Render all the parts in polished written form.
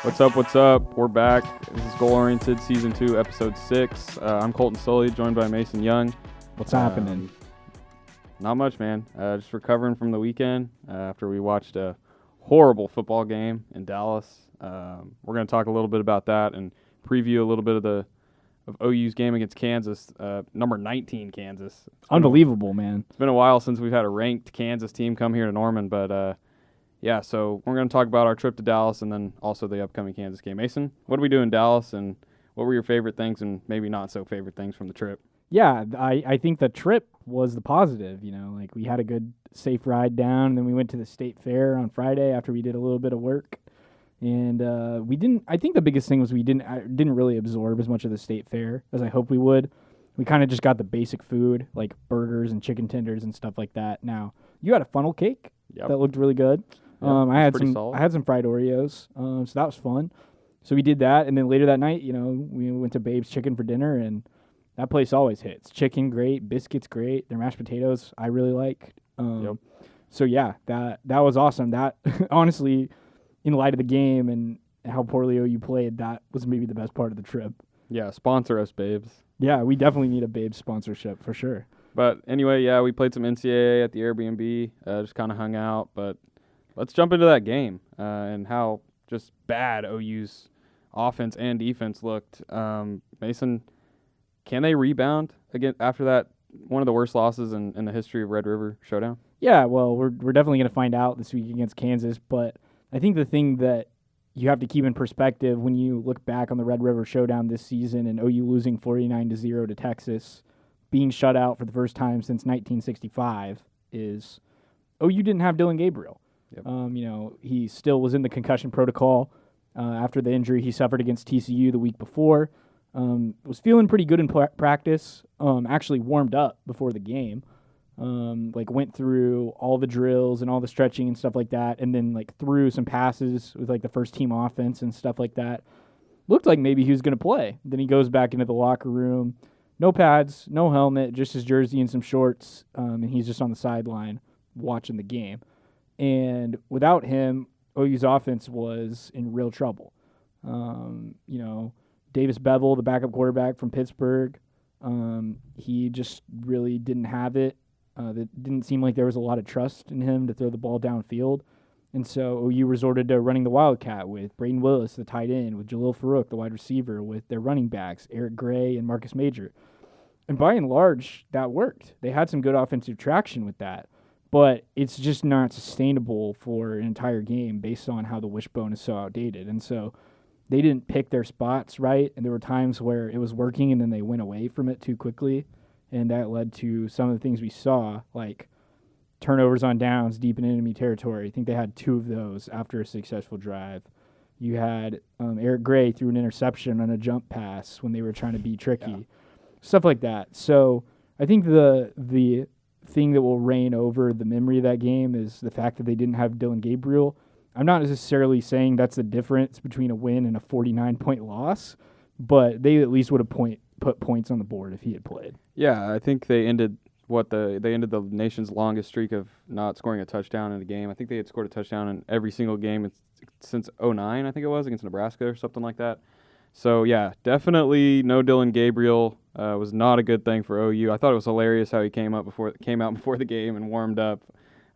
What's up? What's up? We're back. This is Goal Oriented Season 2, Episode 6. I'm Colton Sully, joined by Mason Young. What's happening? Not much, man. Just recovering from the weekend after we watched a horrible football game in Dallas. We're going to talk a little bit about that and preview a little bit of OU's game against Kansas, number 19 Kansas. Unbelievable, man. It's been a while since we've had a ranked Kansas team come here to Norman, but yeah, so we're going to talk about our trip to Dallas and then also the upcoming Kansas game. Mason, what did we do in Dallas, and what were your favorite things and maybe not so favorite things from the trip? Yeah, I think the trip was the positive, like we had a good, safe ride down, and then we went to the state fair on Friday after we did a little bit of work. And I think the biggest thing was we didn't really absorb as much of the state fair as I hoped we would. We kind of just got the basic food, like burgers and chicken tenders and stuff like that. Now, you had a funnel cake that looked really good. I had some fried Oreos, so that was fun. So we did that, and then later that night, we went to Babe's Chicken for dinner, and that place always hits. Chicken, great. Biscuits, great. Their mashed potatoes, I really like. So yeah, that was awesome. That honestly, in light of the game and how poorly OU played, that was maybe the best part of the trip. Yeah, sponsor us, Babes. Yeah, we definitely need a Babes sponsorship for sure. But anyway, yeah, we played some NCAA at the Airbnb, just kind of hung out, but let's jump into that game and how just bad OU's offense and defense looked. Mason, can they rebound again after that? One of the worst losses in the history of Red River Showdown? Yeah, well, we're definitely going to find out this week against Kansas, but I think the thing that you have to keep in perspective when you look back on the Red River Showdown this season and OU losing 49-0 to Texas, being shut out for the first time since 1965, is OU didn't have Dylan Gabriel. Yep. He still was in the concussion protocol after the injury he suffered against TCU the week before. Was feeling pretty good in practice. Actually warmed up before the game. Went through all the drills and all the stretching and stuff like that, and then threw some passes with the first team offense and stuff like that. Looked like maybe he was going to play. Then he goes back into the locker room. No pads, no helmet, just his jersey and some shorts, and he's just on the sideline watching the game. And without him, OU's offense was in real trouble. Davis Bevel, the backup quarterback from Pittsburgh, he just really didn't have it. It didn't seem like there was a lot of trust in him to throw the ball downfield. And so OU resorted to running the Wildcat with Braden Willis, the tight end, with Jalil Farouk, the wide receiver, with their running backs, Eric Gray and Marcus Major. And by and large, that worked. They had some good offensive traction with that. But it's just not sustainable for an entire game based on how the wishbone is so outdated. And so they didn't pick their spots right, and there were times where it was working and then they went away from it too quickly, and that led to some of the things we saw, like turnovers on downs deep in enemy territory. I think they had 2 of those after a successful drive. You had Eric Gray threw an interception on a jump pass when they were trying to be tricky, stuff like that. So I think the thing that will reign over the memory of that game is the fact that they didn't have Dylan Gabriel. I'm not necessarily saying that's the difference between a win and a 49-point loss, but they at least would have put points on the board if he had played. Yeah, I think they ended the nation's longest streak of not scoring a touchdown in a game. I think they had scored a touchdown in every single game since 2009, I think it was, against Nebraska or something like that. So, yeah, definitely no Dylan Gabriel was not a good thing for OU. I thought it was hilarious how he came out before the game and warmed up.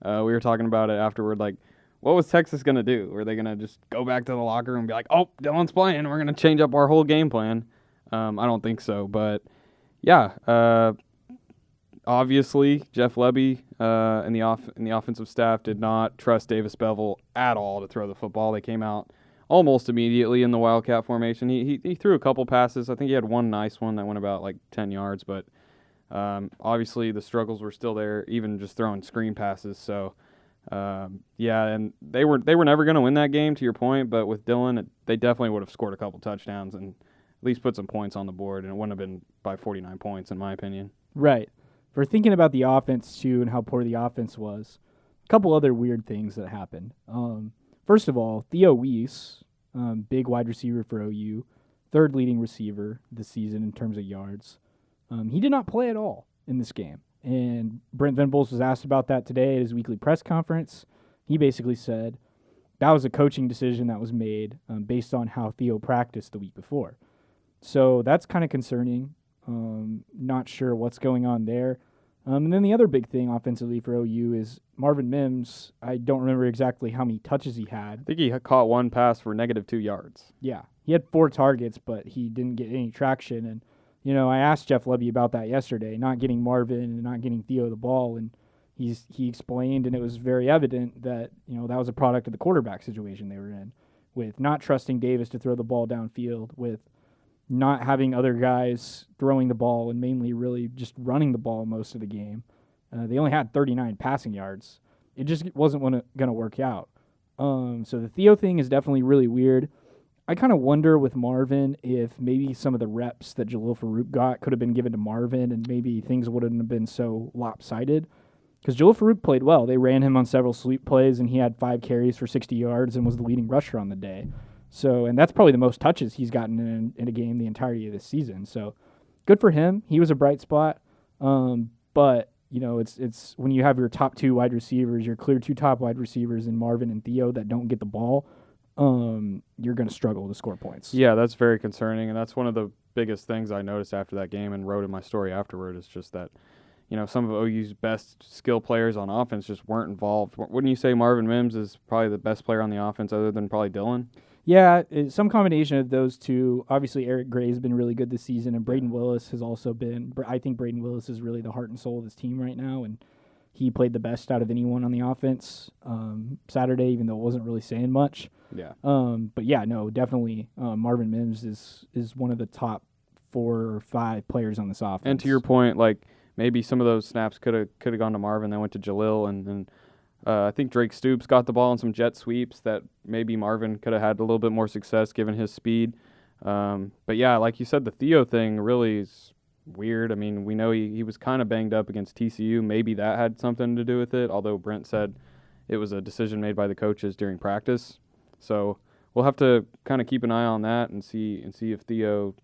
We were talking about it afterward, what was Texas going to do? Were they going to just go back to the locker room and be like, oh, Dylan's playing, we're going to change up our whole game plan? I don't think so. But, yeah, obviously Jeff Lebby and the offensive staff did not trust Davis Bevel at all to throw the football. They came out almost immediately in the Wildcat formation. He threw a couple passes. I think he had one nice one that went about 10 yards. But obviously the struggles were still there, even just throwing screen passes. So, and they were never going to win that game, to your point, but with Dylan, they definitely would have scored a couple touchdowns and at least put some points on the board, and it wouldn't have been by 49 points, in my opinion. Right. For thinking about the offense, too, and how poor the offense was, a couple other weird things that happened. First of all, Theo Whis, big wide receiver for OU, third leading receiver this season in terms of yards, he did not play at all in this game. And Brent Venables was asked about that today at his weekly press conference. He basically said, that was a coaching decision that was made based on how Theo practiced the week before. So that's kind of concerning. Not sure what's going on there. And then the other big thing offensively for OU is Marvin Mims. I don't remember exactly how many touches he had. I think he caught one pass for -2 yards. Yeah, he had 4 targets, but he didn't get any traction. And, I asked Jeff Lebby about that yesterday, not getting Marvin and not getting Theo the ball. And he explained, and it was very evident that, that was a product of the quarterback situation they were in, with not trusting Davis to throw the ball downfield, with not having other guys throwing the ball and mainly really just running the ball most of the game. They only had 39 passing yards. It just wasn't going to work out. So the Theo thing is definitely really weird. I kind of wonder with Marvin if maybe some of the reps that Jalil Farouk got could have been given to Marvin, and maybe things wouldn't have been so lopsided. Because Jalil Farouk played well. They ran him on several sweep plays, and he had 5 carries for 60 yards and was the leading rusher on the day. So, and that's probably the most touches he's gotten in a game the entirety of this season. So, good for him. He was a bright spot. But it's when you have your top 2 wide receivers, your clear 2 top wide receivers in Marvin and Theo that don't get the ball, you're going to struggle to score points. Yeah, that's very concerning, and that's one of the biggest things I noticed after that game and wrote in my story afterward is just that, some of OU's best skill players on offense just weren't involved. Wouldn't you say Marvin Mims is probably the best player on the offense other than probably Dylan? Yeah, it's some combination of those two. Obviously, Eric Gray's been really good this season, and Braden Willis has also been. I think Braden Willis is really the heart and soul of this team right now, and he played the best out of anyone on the offense Saturday, even though it wasn't really saying much. Yeah. But yeah, no, definitely Marvin Mims is one of the top 4 or 5 players on this offense. And to your point, like maybe some of those snaps could have gone to Marvin, then went to Jalil, and I think Drake Stoops got the ball in some jet sweeps that maybe Marvin could have had a little bit more success given his speed. But yeah, like you said, the Theo thing really is weird. I mean, we know he was kind of banged up against TCU. Maybe that had something to do with it, although Brent said it was a decision made by the coaches during practice. So we'll have to kind of keep an eye on that and see if Theo,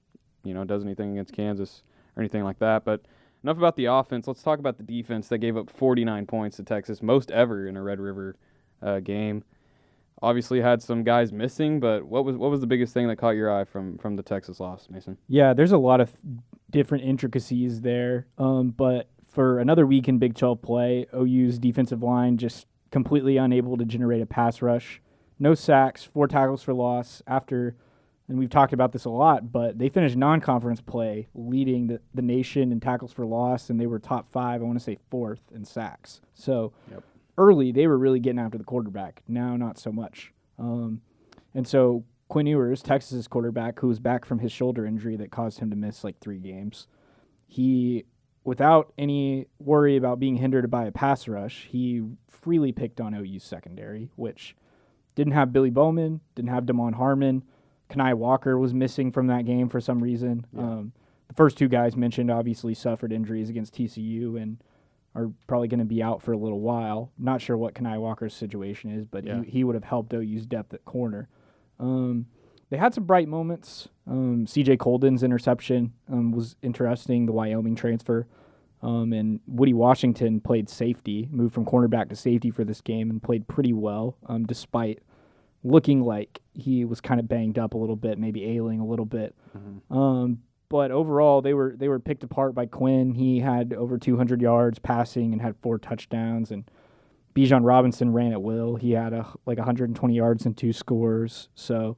does anything against Kansas or anything like that. But enough about the offense. Let's talk about the defense. They gave up 49 points to Texas, most ever in a Red River game. Obviously had some guys missing, but what was the biggest thing that caught your eye from the Texas loss, Mason? Yeah, there's a lot of different intricacies there. But for another week in Big 12 play, OU's defensive line just completely unable to generate a pass rush. No sacks, 4 tackles for loss after. And we've talked about this a lot, but they finished non-conference play leading the nation in tackles for loss, and they were top 5, I want to say 4th in sacks. So early, they were really getting after the quarterback. Now, not so much. And so Quinn Ewers, Texas's quarterback, who was back from his shoulder injury that caused him to miss like 3 games, he, without any worry about being hindered by a pass rush, he freely picked on OU's secondary, which didn't have Billy Bowman, didn't have Damon Harmon. Kenai Walker was missing from that game for some reason. Yeah. The first 2 guys mentioned obviously suffered injuries against TCU and are probably going to be out for a little while. Not sure what Kenai Walker's situation is, but he would have helped OU's depth at corner. They had some bright moments. C.J. Colden's interception was interesting, the Wyoming transfer. And Woody Washington played safety, moved from cornerback to safety for this game and played pretty well despite looking like he was kind of banged up a little bit, maybe ailing a little bit. Mm-hmm. But overall, they were picked apart by Quinn. He had over 200 yards passing and had 4 touchdowns. And Bijan Robinson ran at will. He had 120 yards and 2 scores. So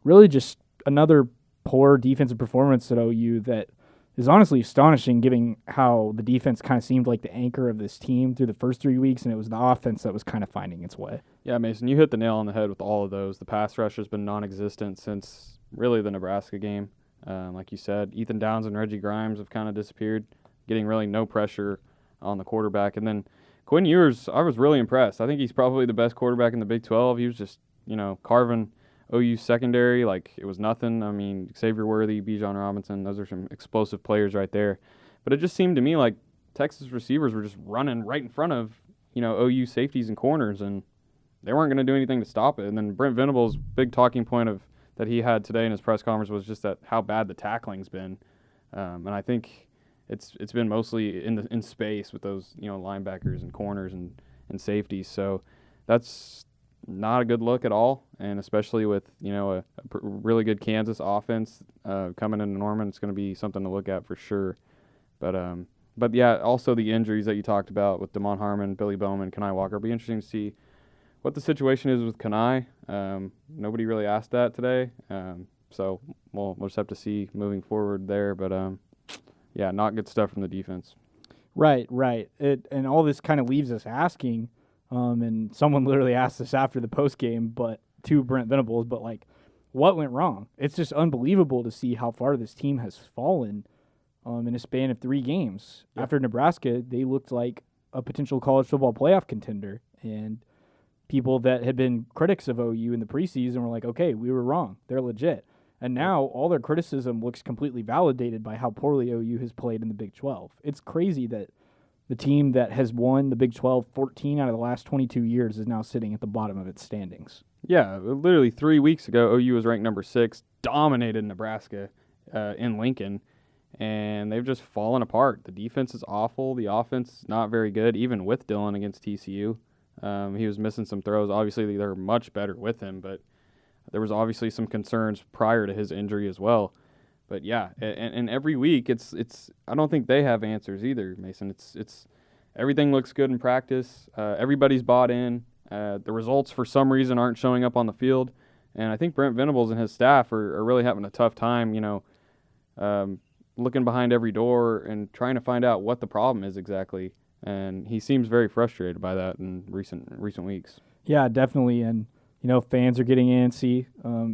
really just another poor defensive performance at OU that is honestly astonishing given how the defense kind of seemed like the anchor of this team through the first 3 weeks, and it was the offense that was kind of finding its way. Yeah, Mason, you hit the nail on the head with all of those. The pass rush has been non-existent since really the Nebraska game. Like you said, Ethan Downs and Reggie Grimes have kind of disappeared, getting really no pressure on the quarterback. And then Quinn Ewers, I was really impressed. I think he's probably the best quarterback in the Big 12. He was just, carving OU secondary like it was nothing. I mean, Xavier Worthy, Bijan Robinson, those are some explosive players right there. But it just seemed to me like Texas receivers were just running right in front of, OU safeties and corners, and they weren't going to do anything to stop it. And then Brent Venables' big talking point that he had today in his press conference was just that how bad the tackling's been. And I think it's been mostly in space with those, linebackers and corners and safeties. So that's not a good look at all, and especially with a really good Kansas offense coming into Norman, it's going to be something to look at for sure. But yeah, also the injuries that you talked about with Damon Harmon, Billy Bowman, Kenai Walker. It'll be interesting to see what the situation is with Kenai. Nobody really asked that today, so we'll just have to see moving forward there. But yeah, not good stuff from the defense. Right. And all this kind of leaves us asking, and someone literally asked us after the post game, but to Brent Venables, but like, what went wrong? It's just unbelievable to see how far this team has fallen in a span of 3 games. Yep. After Nebraska, they looked like a potential college football playoff contender, and people that had been critics of OU in the preseason were like, okay, we were wrong. They're legit. And now all their criticism looks completely validated by how poorly OU has played in the Big 12. It's crazy that the team that has won the Big 12 14 out of the last 22 years is now sitting at the bottom of its standings. Yeah, literally 3 weeks ago, OU was ranked number 6, dominated Nebraska in Lincoln, and they've just fallen apart. The defense is awful. The offense is not very good, even with Dillon against TCU. He was missing some throws. Obviously, they're much better with him, but there was obviously some concerns prior to his injury as well. But yeah, and every week it's I don't think they have answers either, Mason. It's everything looks good in practice. Everybody's bought in. The results for some reason aren't showing up on the field, and I think Brent Venables and his staff are really having a tough time, looking behind every door and trying to find out what the problem is exactly. And he seems very frustrated by that in recent weeks. Yeah, definitely. And fans are getting antsy.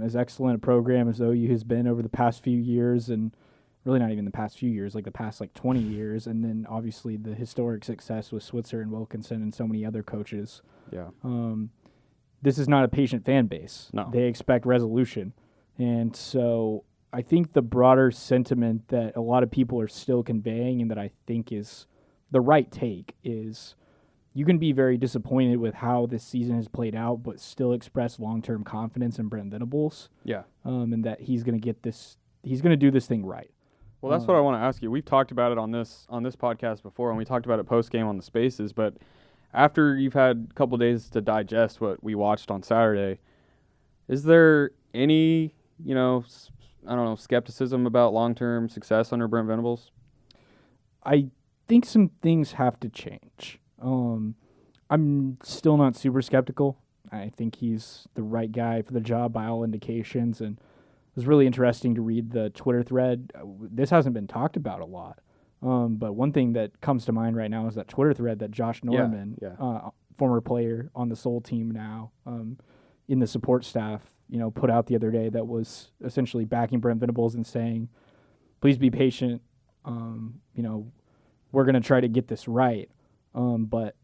As excellent a program as OU has been over the past few years, and really not even the past few years, like the past 20 years, and then obviously the historic success with Switzer and Wilkinson and so many other coaches. Yeah. This is not a patient fan base. No. They expect resolution. And so I think the broader sentiment that a lot of people are still conveying, and that I think is the right take, is you can be very disappointed with how this season has played out, but still express long-term confidence in Brent Venables. Yeah. And that he's going to get this. He's going to do this thing right. Well, that's what I want to ask you. We've talked about it on this podcast before, and we talked about it post-game on the Spaces. But after you've had a couple days to digest what we watched on Saturday, is there any, skepticism about long-term success under Brent Venables? I think some things have to change. I'm still not super skeptical. I think he's the right guy for the job by all indications, and it was really interesting to read the Twitter thread. This hasn't been talked about a lot, but one thing that comes to mind right now is that Twitter thread that Josh Norman, former player on the Soul team now, in the support staff, put out the other day, that was essentially backing Brent Venables and saying, please be patient. We're going to try to get this right. But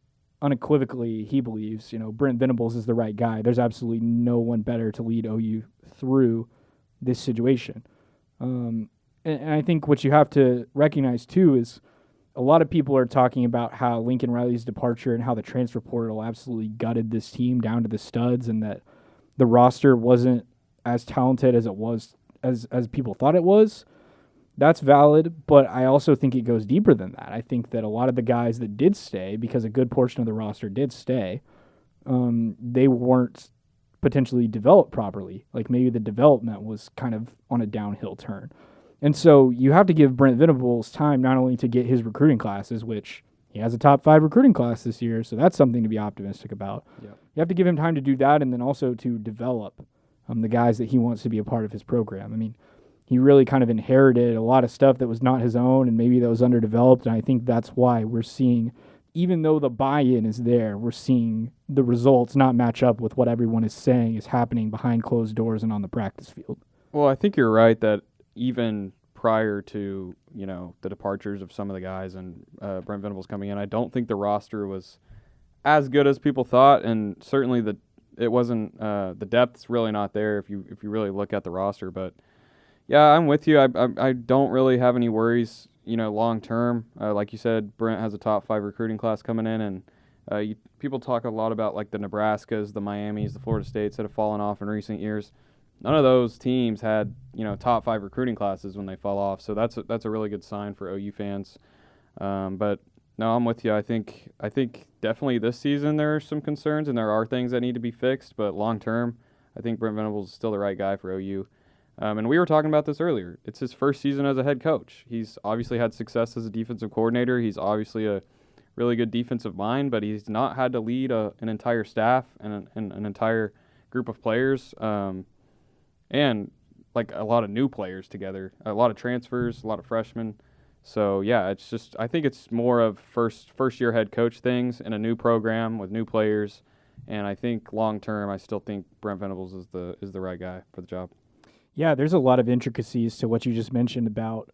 unequivocally, he believes, Brent Venables is the right guy. There's absolutely no one better to lead OU through this situation. And I think what you have to recognize, too, is a lot of people are talking about how Lincoln Riley's departure and how the transfer portal absolutely gutted this team down to the studs, and that the roster wasn't as talented as it was, as people thought it was. That's valid, but I also think it goes deeper than that. I think that a lot of the guys that did stay, because a good portion of the roster did stay, they weren't potentially developed properly. Like maybe the development was kind of on a downhill turn. And so you have to give Brent Venables time not only to get his recruiting classes, which he has a top 5 recruiting class this year, so that's something to be optimistic about. Yep. You have to give him time to do that, and then also to develop the guys that he wants to be a part of his program. I mean, he really kind of inherited a lot of stuff that was not his own and maybe that was underdeveloped, and I think that's why we're seeing, even though the buy-in is there, we're seeing the results not match up with what everyone is saying is happening behind closed doors and on the practice field. Well, I think you're right that even prior to, the departures of some of the guys and Brent Venables coming in, I don't think the roster was as good as people thought, and certainly it wasn't the depth's really not there if you really look at the roster. But yeah, I'm with you. I don't really have any worries, long term. Like you said, Brent has a top 5 recruiting class coming in, and people talk a lot about like the Nebraskas, the Miamis, the Florida States that have fallen off in recent years. None of those teams had, top 5 recruiting classes when they fall off, so that's a really good sign for OU fans. But No, I'm with you. I think definitely this season there are some concerns and there are things that need to be fixed, but long term, I think Brent Venables is still the right guy for OU. And we were talking about this earlier. It's his first season as a head coach. He's obviously had success as a defensive coordinator. He's obviously a really good defensive mind, but he's not had to lead an entire staff and an entire group of players, and like a lot of new players together, a lot of transfers, a lot of freshmen. So yeah, it's just I think it's more of first year head coach things in a new program with new players, and I think long term I still think Brent Venables is the right guy for the job. Yeah, there's a lot of intricacies to what you just mentioned about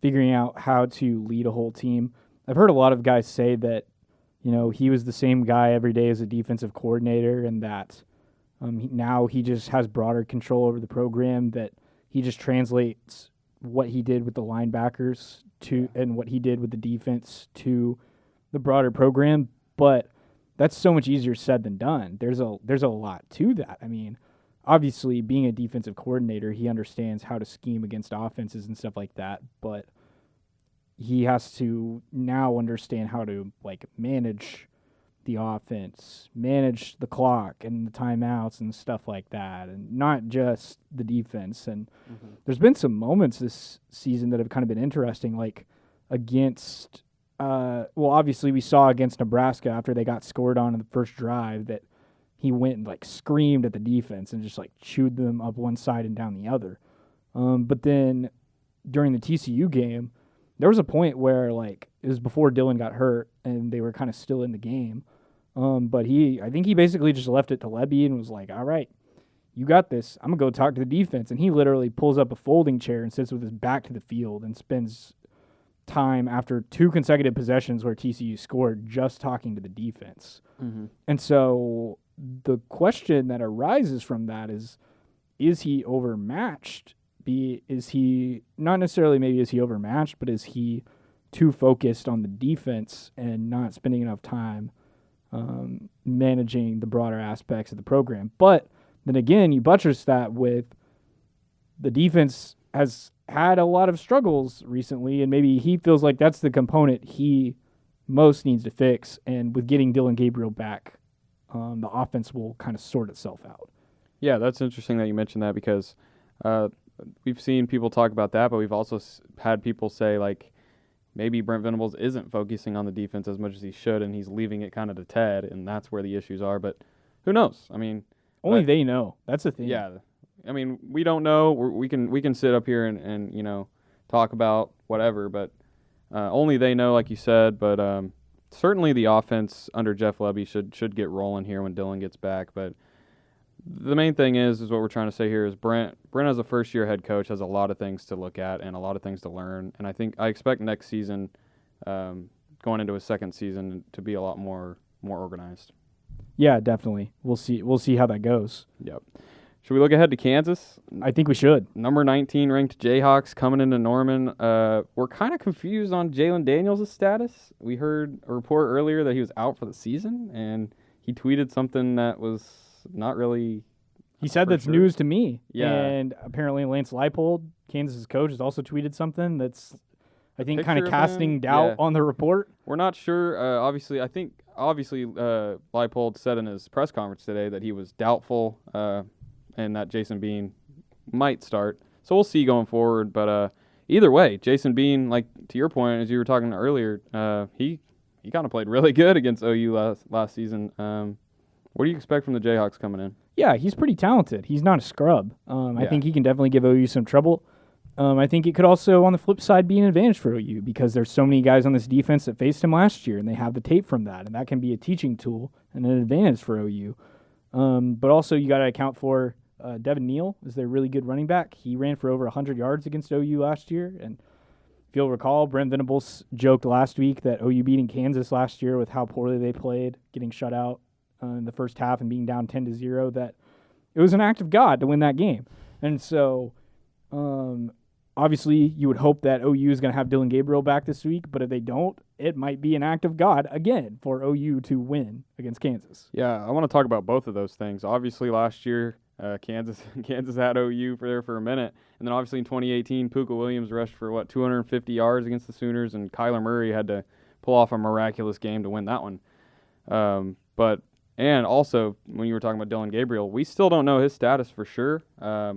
figuring out how to lead a whole team. I've heard a lot of guys say that, he was the same guy every day as a defensive coordinator, and that now he just has broader control over the program, that he just translates what he did with the linebackers and what he did with the defense to the broader program. But that's so much easier said than done. There's a lot to that. I mean, obviously, being a defensive coordinator, he understands how to scheme against offenses and stuff like that, but he has to now understand how to manage the offense, manage the clock and the timeouts and stuff like that, and not just the defense. And there's been some moments this season that have kind of been interesting, like against obviously we saw against Nebraska after they got scored on in the first drive that he went and screamed at the defense and just chewed them up one side and down the other. But then during the TCU game, there was a point where it was before Dylan got hurt and they were kind of still in the game. But I think he basically just left it to Lebby and was like, all right, you got this. I'm going to go talk to the defense. And he literally pulls up a folding chair and sits with his back to the field and spends time after 2 consecutive possessions where TCU scored just talking to the defense. And so the question that arises from that is he overmatched? Is he not necessarily maybe is he overmatched, but is he too focused on the defense and not spending enough time managing the broader aspects of the program? But then again, you buttress that with the defense has had a lot of struggles recently, and maybe he feels like that's the component he most needs to fix. And with getting Dylan Gabriel back, the offense will kind of sort itself out. Yeah, that's interesting that you mentioned that because we've seen people talk about that, but we've also had people say maybe Brent Venables isn't focusing on the defense as much as he should, and he's leaving it kind of to Ted, and that's where the issues are. But who knows? I mean, only they know. That's the thing. Yeah, I mean, we don't know. We can sit up here and talk about whatever, but only they know, like you said. But certainly the offense under Jeff Lebby should get rolling here when Dylan gets back. But the main thing is what we're trying to say here is Brent as a first-year head coach has a lot of things to look at and a lot of things to learn. And I expect next season, going into his second season, to be a lot more organized. Yeah, definitely. We'll see how that goes. Yep. Should we look ahead to Kansas? I think we should. Number 19 ranked Jayhawks coming into Norman. We're kind of confused on Jalen Daniels' status. We heard a report earlier that he was out for the season, and he tweeted something that was not really. He said that's news to me. Yeah. And apparently Lance Leipold, Kansas' coach, has also tweeted something that's, I think, kind of Picture of casting him? doubt Yeah. on the report. We're not sure. Obviously, Leipold said in his press conference today that he was doubtful and that Jason Bean might start. So we'll see going forward. But either way, Jason Bean, to your point, as you were talking earlier, he kind of played really good against OU last season. What do you expect from the Jayhawks coming in? Yeah, he's pretty talented. He's not a scrub. I think he can definitely give OU some trouble. I think it could also, on the flip side, be an advantage for OU because there's so many guys on this defense that faced him last year, and they have the tape from that, and that can be a teaching tool and an advantage for OU. But also, you got to account for Devin Neal is their really good running back. He ran for over 100 yards against OU last year, and if you'll recall, Brent Venables joked last week that OU beating Kansas last year with how poorly they played, getting shut out in the first half and being down 10-0, that it was an act of God to win that game. And so, obviously, you would hope that OU is going to have Dylan Gabriel back this week, but if they don't, it might be an act of God, again, for OU to win against Kansas. Yeah, I want to talk about both of those things. Obviously, last year, Kansas had OU for a minute, and then obviously in 2018, Puka Williams rushed for 250 yards against the Sooners, and Kyler Murray had to pull off a miraculous game to win that one. And also, when you were talking about Dylan Gabriel, we still don't know his status for sure.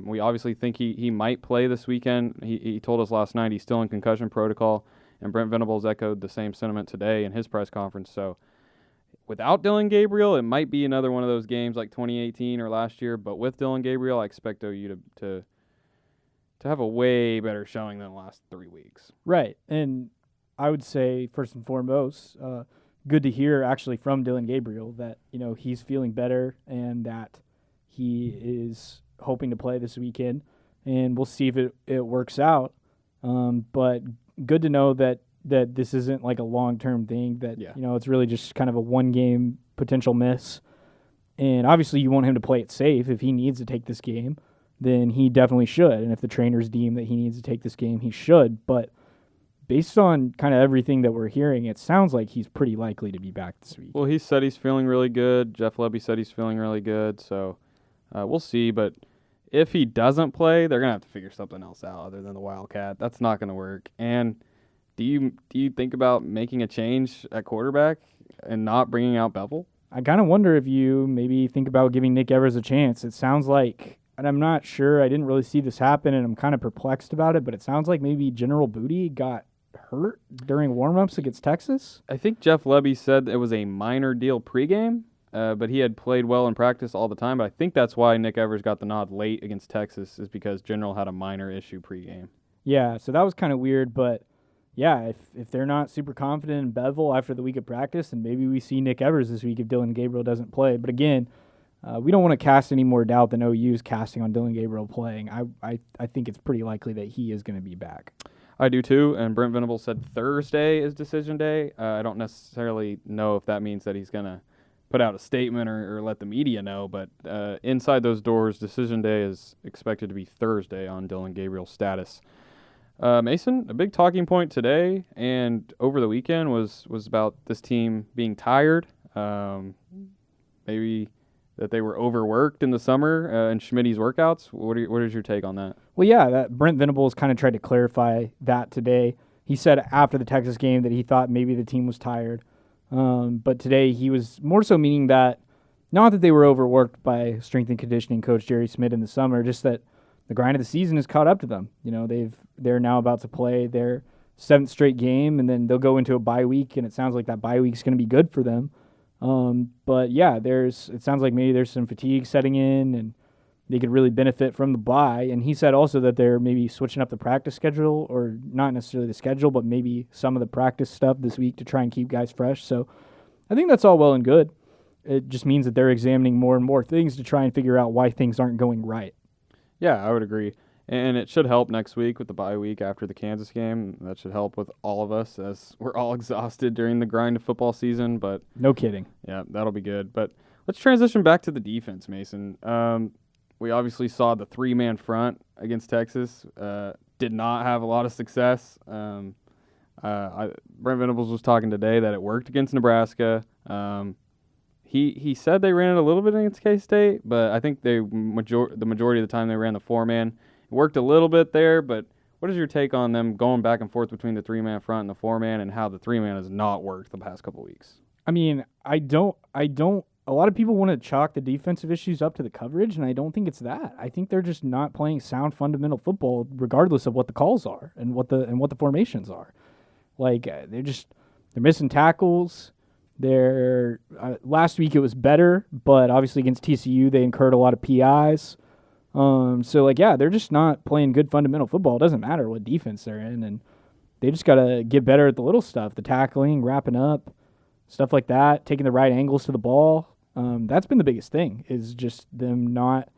We obviously think he might play this weekend. He told us last night he's still in concussion protocol, and Brent Venables echoed the same sentiment today in his press conference. So without Dylan Gabriel, it might be another one of those games like 2018 or last year. But with Dylan Gabriel, I expect OU to have a way better showing than the last 3 weeks. Right. And I would say, first and foremost, good to hear actually from Dylan Gabriel that, he's feeling better and that he is hoping to play this weekend. And we'll see if it works out. But good to know that this isn't like a long-term thing, that, it's really just kind of a one-game potential miss. And obviously you want him to play it safe. If he needs to take this game, then he definitely should. And if the trainers deem that he needs to take this game, he should. But based on kind of everything that we're hearing, it sounds like he's pretty likely to be back this week. Well, he said he's feeling really good. Jeff Lebby said he's feeling really good. So we'll see. But if he doesn't play, they're going to have to figure something else out other than the Wildcat. That's not going to work. And do you think about making a change at quarterback and not bringing out Bevel? I kind of wonder if you maybe think about giving Nick Evers a chance. It sounds like, and I'm not sure, I didn't really see this happen, and I'm kind of perplexed about it, but it sounds like maybe General Booty got hurt during warm-ups against Texas. I think Jeff Lebby said it was a minor deal pregame, but he had played well in practice all the time. But I think that's why Nick Evers got the nod late against Texas, is because General had a minor issue pregame. Yeah, so that was kind of weird, but yeah, if they're not super confident in Bevel after the week of practice, then maybe we see Nick Evers this week if Dylan Gabriel doesn't play. But again, we don't want to cast any more doubt than OU's casting on Dylan Gabriel playing. I think it's pretty likely that he is going to be back. I do too, and Brent Venables said Thursday is decision day. I don't necessarily know if that means that he's going to put out a statement or let the media know, but inside those doors, decision day is expected to be Thursday on Dylan Gabriel's status. Mason, a big talking point today and over the weekend was about this team being tired, maybe that they were overworked in the summer in Schmitty's workouts. What is your take on that? Well, yeah, that Brent Venables kind of tried to clarify that today. He said after the Texas game that he thought maybe the team was tired, but today he was more so meaning that not that they were overworked by strength and conditioning coach Jerry Smith in the summer, just that the grind of the season has caught up to them. They're now about to play their 7th straight game, and then they'll go into a bye week, and it sounds like that bye week's going to be good for them. But yeah, it sounds like maybe there's some fatigue setting in, and they could really benefit from the bye. And he said also that they're maybe switching up the practice schedule, or not necessarily the schedule, but maybe some of the practice stuff this week to try and keep guys fresh. So I think that's all well and good. It just means that they're examining more and more things to try and figure out why things aren't going right. Yeah, I would agree. And it should help next week with the bye week after the Kansas game. That should help with all of us as we're all exhausted during the grind of football season. But no kidding. Yeah, that'll be good. But let's transition back to the defense, Mason. We obviously saw the 3-man front against Texas. Did not have a lot of success. Brent Venables was talking today that it worked against Nebraska. He said they ran it a little bit against K-State, but I think the majority of the time they ran the 4-man. It worked a little bit there, but what is your take on them going back and forth between the 3-man front and the 4-man, and how the 3-man has not worked the past couple weeks? I mean, I don't. A lot of people want to chalk the defensive issues up to the coverage, and I don't think it's that. I think they're just not playing sound fundamental football, regardless of what the calls are and what the formations are. Like they're missing tackles. Last week it was better, but obviously against TCU they incurred a lot of PIs. They're just not playing good fundamental football. It doesn't matter what defense they're in, and they just got to get better at the little stuff, the tackling, wrapping up, stuff like that, taking the right angles to the ball. That's been the biggest thing, is just them not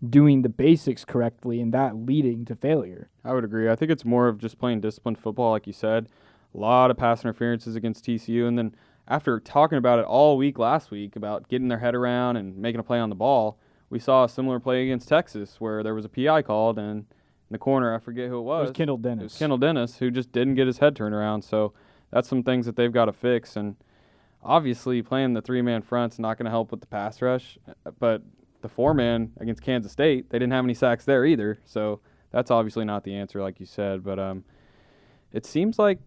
doing the basics correctly, and that leading to failure. I would agree. I think it's more of just playing disciplined football, like you said. A lot of pass interferences against TCU, and then after talking about it all week last week, about getting their head around and making a play on the ball, we saw a similar play against Texas where there was a PI called, and in the corner, I forget who it was. It was Kendall Dennis. It was Kendall Dennis, who just didn't get his head turned around. So that's some things that they've got to fix. And obviously playing the 3-man front's not going to help with the pass rush, but the 4-man against Kansas State, they didn't have any sacks there either. So that's obviously not the answer, like you said. But it seems like,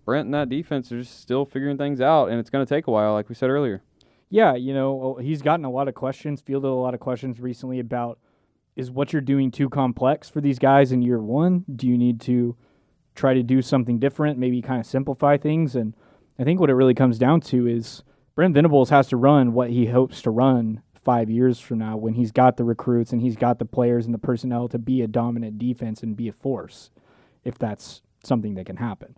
Brent and that defense are just still figuring things out, and it's going to take a while, like we said earlier. Yeah, he's gotten a lot of questions, fielded a lot of questions recently about, is what you're doing too complex for these guys in year one? Do you need to try to do something different, maybe kind of simplify things? And I think what it really comes down to is Brent Venables has to run what he hopes to run 5 years from now when he's got the recruits and he's got the players and the personnel to be a dominant defense and be a force, if that's something that can happen.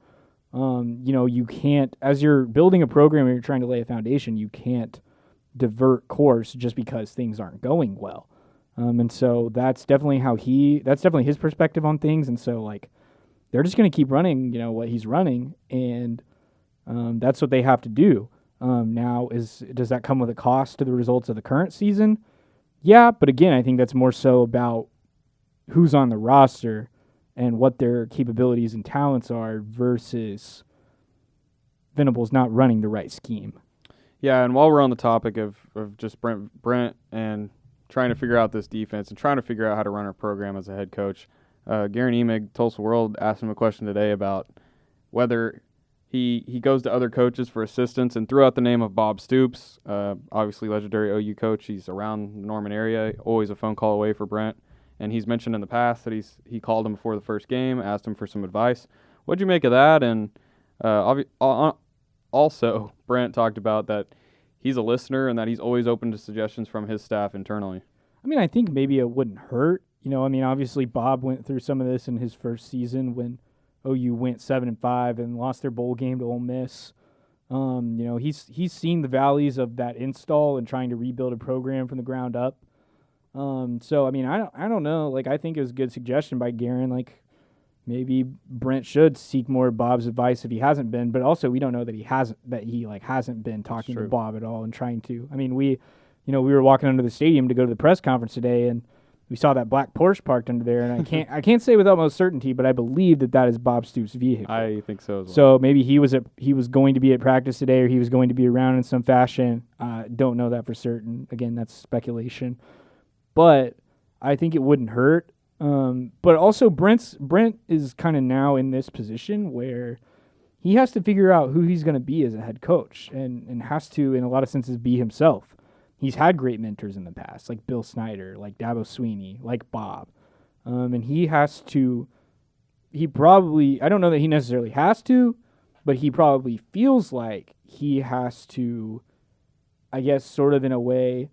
You can't, as you're building a program and you're trying to lay a foundation, you can't divert course just because things aren't going well. And so that's definitely his perspective on things. And so, like, they're just going to keep running, what he's running, and that's what they have to do. Now, does that come with a cost to the results of the current season? Yeah, but again, I think that's more so about who's on the roster and what their capabilities and talents are versus Venables not running the right scheme. Yeah, and while we're on the topic of just Brent and trying to figure out this defense and trying to figure out how to run our program as a head coach, Garen Emig, Tulsa World, asked him a question today about whether he goes to other coaches for assistance and threw out the name of Bob Stoops, obviously legendary OU coach. He's around the Norman area, always a phone call away for Brent. And he's mentioned in the past that he called him before the first game, asked him for some advice. What'd you make of that? And also, Brent talked about that he's a listener and that he's always open to suggestions from his staff internally. I mean, I think maybe it wouldn't hurt. Obviously Bob went through some of this in his first season when OU went 7-5 and lost their bowl game to Ole Miss. He's seen the valleys of that install and trying to rebuild a program from the ground up. So I don't know. Like, I think it was a good suggestion by Garen. Like, maybe Brent should seek more Bob's advice if he hasn't been. But also, we don't know that he hasn't been talking to Bob at all and trying to. I mean, we were walking under the stadium to go to the press conference today, and we saw that black Porsche parked under there. And I can't say with utmost certainty, but I believe that is Bob Stoops' vehicle. I think so as well. So maybe he was going to be at practice today, or he was going to be around in some fashion. Don't know that for certain. Again, that's speculation. But I think it wouldn't hurt. But also Brent is kind of now in this position where he has to figure out who he's going to be as a head coach and has to, in a lot of senses, be himself. He's had great mentors in the past, like Bill Snyder, like Dabo Sweeney, like Bob. And he probably, I don't know that he necessarily has to, but he probably feels like he has to, I guess, sort of in a way,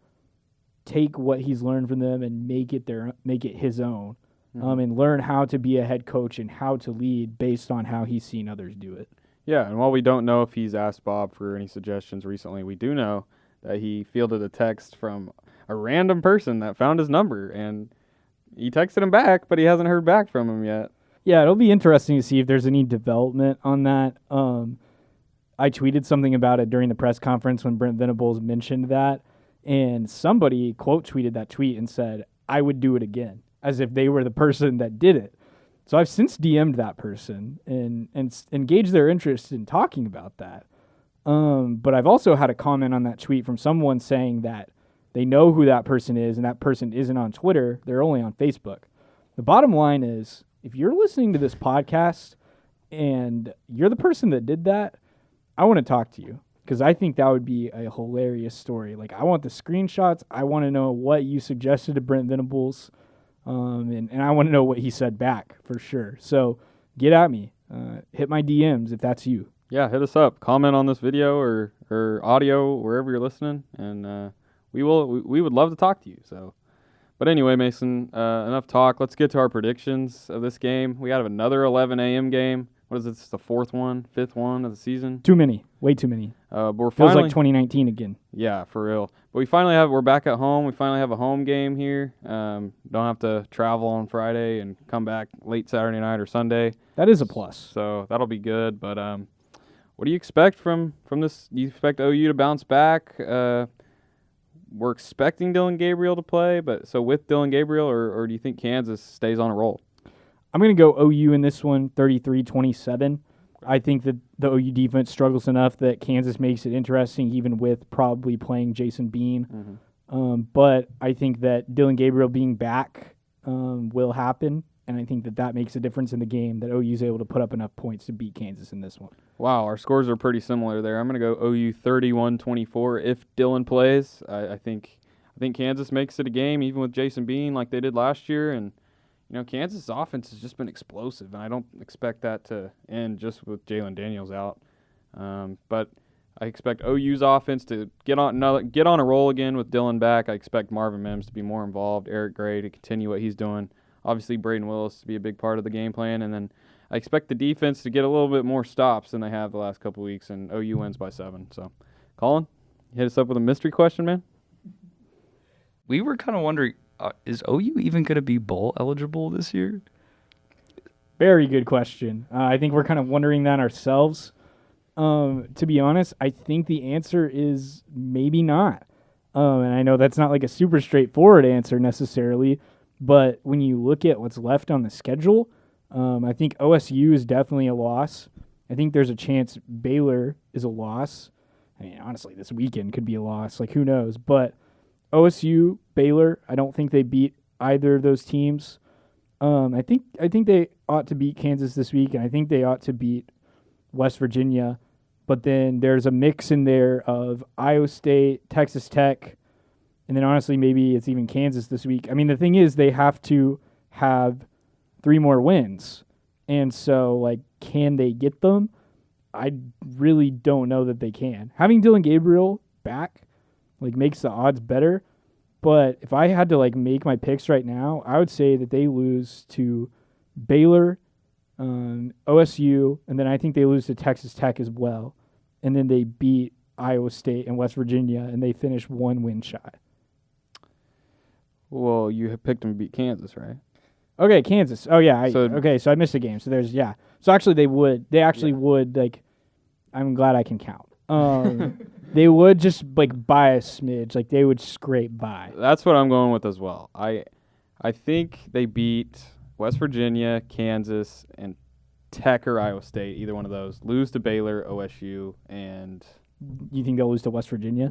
take what he's learned from them and make it his own, and learn how to be a head coach and how to lead based on how he's seen others do it. Yeah, and while we don't know if he's asked Bob for any suggestions recently, we do know that he fielded a text from a random person that found his number, and he texted him back, but he hasn't heard back from him yet. Yeah, it'll be interesting to see if there's any development on that. I tweeted something about it during the press conference when Brent Venables mentioned that, and somebody quote tweeted that tweet and said, "I would do it again," as if they were the person that did it. So I've since DM'd that person and engaged their interest in talking about that. But I've also had a comment on that tweet from someone saying that they know who that person is and that person isn't on Twitter. They're only on Facebook. The bottom line is, if you're listening to this podcast and you're the person that did that, I want to talk to you. Because I think that would be a hilarious story. Like, I want the screenshots. I want to know what you suggested to Brent Venables. And I want to know what he said back for sure. So get at me. Hit my DMs if that's you. Yeah, hit us up. Comment on this video or audio wherever you're listening. And we would love to talk to you. So, but anyway, Mason, enough talk. Let's get to our predictions of this game. We have another 11 a.m. game. What is it? It's the fifth one of the season? Too many. Way too many. Feels like 2019 again. Yeah, for real. But we're back at home. We finally have a home game here. Don't have to travel on Friday and come back late Saturday night or Sunday. That is a plus. So that'll be good. But what do you expect from this? Do you expect OU to bounce back? We're expecting Dylan Gabriel to play, but so with Dylan Gabriel, or do you think Kansas stays on a roll? I'm going to go OU in this one, 33-27. I think that the OU defense struggles enough that Kansas makes it interesting, even with probably playing Jason Bean. But I think that Dylan Gabriel being back will happen. and I think that makes a difference in the game, that OU's able to put up enough points to beat Kansas in this one. Wow, our scores are pretty similar there. I'm going to go OU 31-24 if Dylan plays. I think Kansas makes it a game, even with Jason Bean like they did last year. And, Kansas' offense has just been explosive, and I don't expect that to end just with Jalen Daniels out. But I expect OU's offense to get on a roll again with Dylan back. I expect Marvin Mims to be more involved, Eric Gray to continue what he's doing. Obviously, Braden Willis to be a big part of the game plan. And then I expect the defense to get a little bit more stops than they have the last couple weeks, and OU wins by 7. So, Colin, hit us up with a mystery question, man. We were kind of wondering, is OU even going to be bowl eligible this year? Very good question. I think we're kind of wondering that ourselves. To be honest, I think the answer is maybe not. And I know that's not like a super straightforward answer necessarily, but when you look at what's left on the schedule, I think OSU is definitely a loss. I think there's a chance Baylor is a loss. I mean, honestly, this weekend could be a loss. Like, who knows? But OSU, Baylor, I don't think they beat either of those teams. I think they ought to beat Kansas this week, and I think they ought to beat West Virginia. But then there's a mix in there of Iowa State, Texas Tech, and then honestly maybe it's even Kansas this week. I mean, the thing is they have to have 3 more wins. And so, like, can they get them? I really don't know that they can. Having Dylan Gabriel back, like, makes the odds better. But if I had to, like, make my picks right now, I would say that they lose to Baylor, OSU, and then I think they lose to Texas Tech as well. And then they beat Iowa State and West Virginia, and they finish 1 win shy. Well, you have picked them to beat Kansas, right? Okay, Kansas. Oh, yeah. So I missed a game. So there's, yeah. So actually they would. They actually would, like, I'm glad I can count. They would just, like, by a smidge. Like, they would scrape by. That's what I'm going with as well. I think they beat West Virginia, Kansas, and Tech or Iowa State, either one of those. Lose to Baylor, OSU, and... You think they'll lose to West Virginia?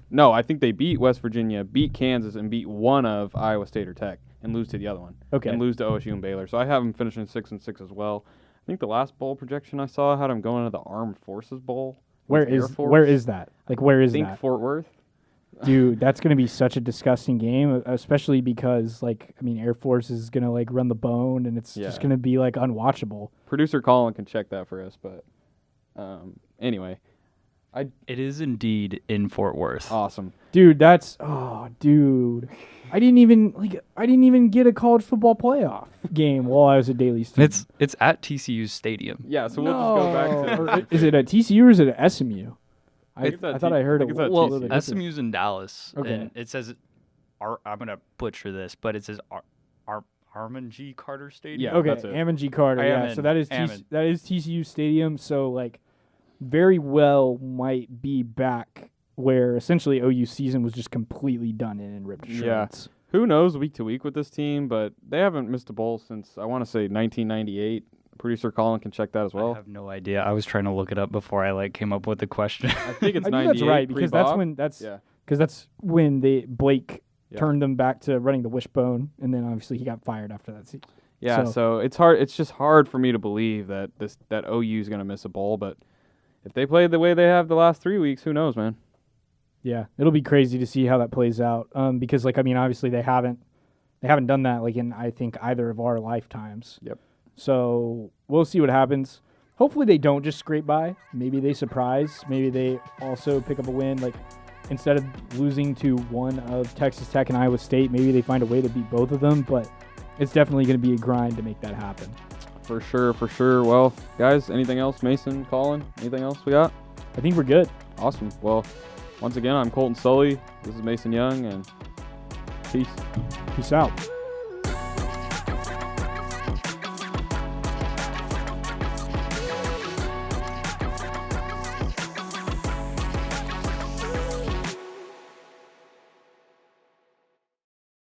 No, I think they beat West Virginia, beat Kansas, and beat one of Iowa State or Tech, and lose to the other one. Okay. And lose to OSU and Baylor. So I have them finishing 6-6 as well. I think the last bowl projection I saw had them going to the Armed Forces Bowl. Where is that? Like, where is that? I think Fort Worth. Dude, that's going to be such a disgusting game, especially because, like, I mean, Air Force is going to, like, run the bone, and it's just going to be, like, unwatchable. Producer Colin can check that for us, but anyway. It is indeed in Fort Worth. Awesome. Dude, I didn't even get a college football playoff game while I was a daily student. It's at TCU's stadium. Yeah, so we'll just go back to... Is it at TCU or is it at SMU? I thought I heard it's at Well, TCU. SMU's in Dallas. Okay. And it says, I'm going to butcher this, but it says Harmon G. Carter Stadium. Yeah, okay, that's it. Ammon G. Carter. So that is TCU Stadium. So, like, very well might be back where essentially OU season was just completely done and ripped to shreds. Yeah. Who knows week to week with this team, but they haven't missed a bowl since, I want to say, 1998. Producer Colin can check that as well. I have no idea. I was trying to look it up before I came up with the question. I think it's 98. That's right, because that's when Blake turned them back to running the wishbone, and then obviously he got fired after that season. Yeah, so it's hard. It's just hard for me to believe that OU is going to miss a bowl, but if they play the way they have the last 3 weeks, who knows, man? Yeah, it'll be crazy to see how that plays out. Because, like, I mean, obviously they haven't done that, like, in, I think, either of our lifetimes. Yep. So we'll see what happens. Hopefully they don't just scrape by. Maybe they surprise. Maybe they also pick up a win. Like, instead of losing to one of Texas Tech and Iowa State, maybe they find a way to beat both of them. But it's definitely going to be a grind to make that happen. For sure. Well, guys, anything else? Mason, Colin, anything else we got? I think we're good. Awesome. Well, once again, I'm Colton Sully. This is Mason Young, and peace. Peace out.